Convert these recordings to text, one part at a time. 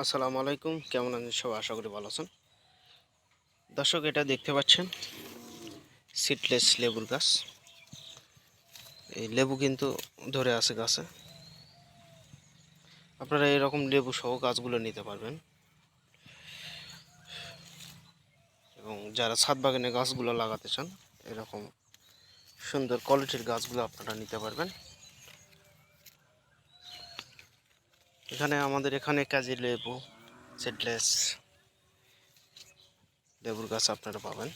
আসসালামু আলাইকুম, কেমন আছেন সবাই? আশা করি ভালো আছেন। দর্শক, এটা দেখতে পাচ্ছেন সিডলেস লেবুর গাছ। এই লেবু কিন্তু ধরে আছে গাছে। আপনারা এরকম লেবু সহ গাছগুলো নিতে পারবেন, এবং যারা ছাদ বাগানে গাছগুলো লাগাতে চান এরকম সুন্দর কোয়ালিটির গাছগুলো আপনারা নিতে পারবেন। আমাদের এখানে কাজী লেবু, সিডলেস লেবুর গাছ আপনারা পাবেন।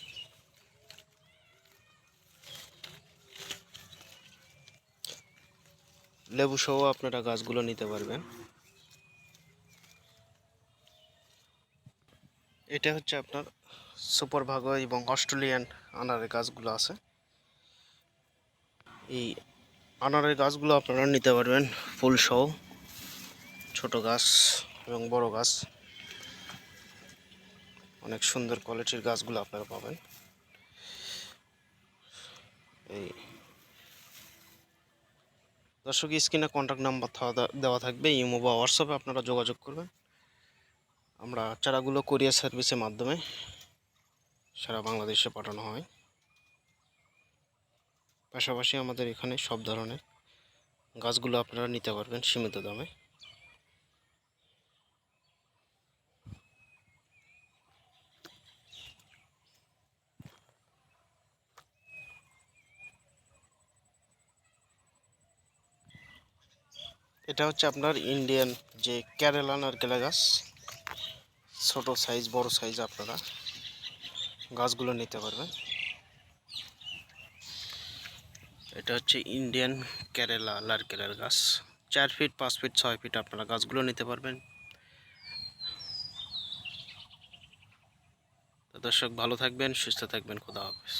লেবু সহ আপনারা গাছগুলো নিতে পারবেন। এটা হচ্ছে আপনার সুপার ভাগো এবং অস্ট্রেলিয়ান আনারের গাছগুলো আছে। এই আনারের গাছগুলো আপনারা নিতে পারবেন ফুল সহ, ছোট গাছ এবং বড় গাছ, অনেক সুন্দর কোয়ালিটির গাছগুলো আপনারা পাবেন। এই দর্শক, স্ক্রিনে কন্ট্যাক্ট নাম্বার দেওয়া থাকবে, ইমো বা হোয়াটসঅ্যাপে আপনারা যোগাযোগ করবেন। আমরা চারাগুলো কুরিয়ার সার্ভিসের মাধ্যমে সারা বাংলাদেশে পাঠানো হয়। পাশাপাশি আমাদের এখানে সব ধরনের গাছগুলো আপনারা নিতে পারবেন সীমিত দামে। এটা হচ্ছে আপনার ইন্ডিয়ান যে কেরালা নারকেল গাছ, ছোট সাইজ বড় সাইজ আপনারা গাছগুলো নিতে পারবেন। এটা হচ্ছে ইন্ডিয়ান কেরালা নারকেলের গাছ, 4 ফিট 5 ফিট 6 ফিট আপনারা গাছগুলো নিতে পারবেন। তো দর্শক, ভালো থাকবেন, সুস্থ থাকবেন, খোদা হাফেজ।